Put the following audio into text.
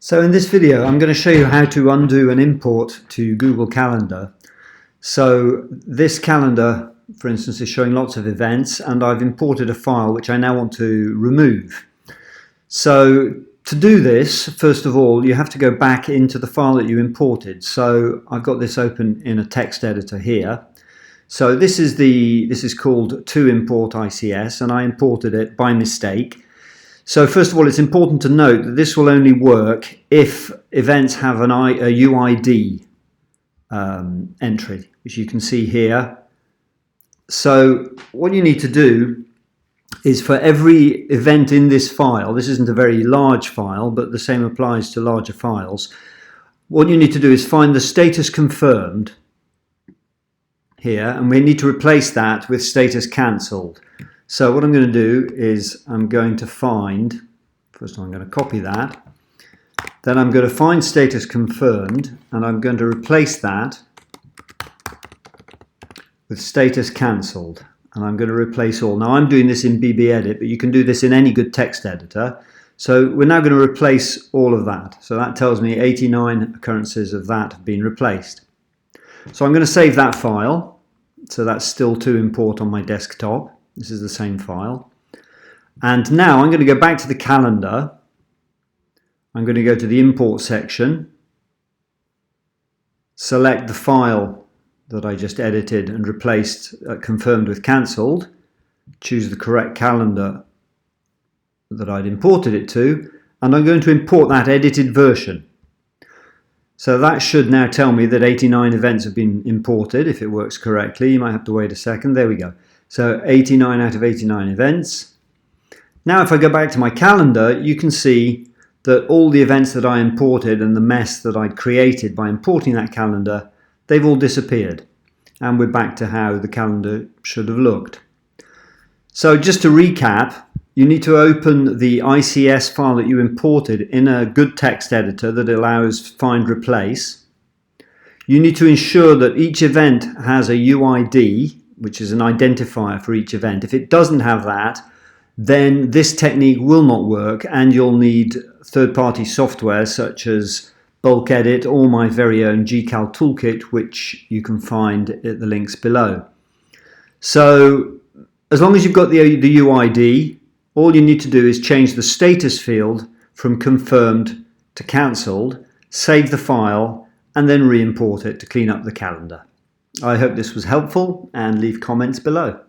So in this video I'm going to show you how to undo an import to Google Calendar. So this calendar, for instance, is showing lots of events, and I've imported a file which I now want to remove. So to do this, first of all, you have to go back into the file that you imported. So I've got this open in a text editor here. So this is called to import ICS, and I imported it by mistake. So first of all, it's important to note that this will only work if events have a UID entry, which you can see here. So what you need to do is, for every event in this file, this isn't a very large file, but the same applies to larger files, what you need to do is find the status confirmed here, and we need to replace that with status cancelled. So what I'm going to do is I'm going to find, first of all I'm going to copy that, then I'm going to find status confirmed, and I'm going to replace that with status cancelled, and I'm going to replace all. Now I'm doing this in BBEdit, but you can do this in any good text editor. So we're now going to replace all of that. So that tells me 89 occurrences of that have been replaced. So I'm going to save that file. So that's still to import on my desktop. This is the same file. And now I'm going to go back to the calendar. I'm going to go to the import section, select the file that I just edited and replaced, confirmed with cancelled, choose the correct calendar that I'd imported it to, and I'm going to import that edited version. So that should now tell me that 89 events have been imported. If it works correctly, you might have to wait a second. There we go. So 89 out of 89 events. Now if I go back to my calendar, you can see that all the events that I imported and the mess that I'd created by importing that calendar, they've all disappeared. And we're back to how the calendar should have looked. So just to recap, you need to open the ICS file that you imported in a good text editor that allows find replace. You need to ensure that each event has a UID, which is an identifier for each event. If it doesn't have that, then this technique will not work, and you'll need third-party software such as BulkEdit or my very own GCalToolkit, which you can find at the links below. So as long as you've got the UID, all you need to do is change the status field from confirmed to cancelled, save the file, and then re-import it to clean up the calendar. I hope this was helpful, and leave comments below.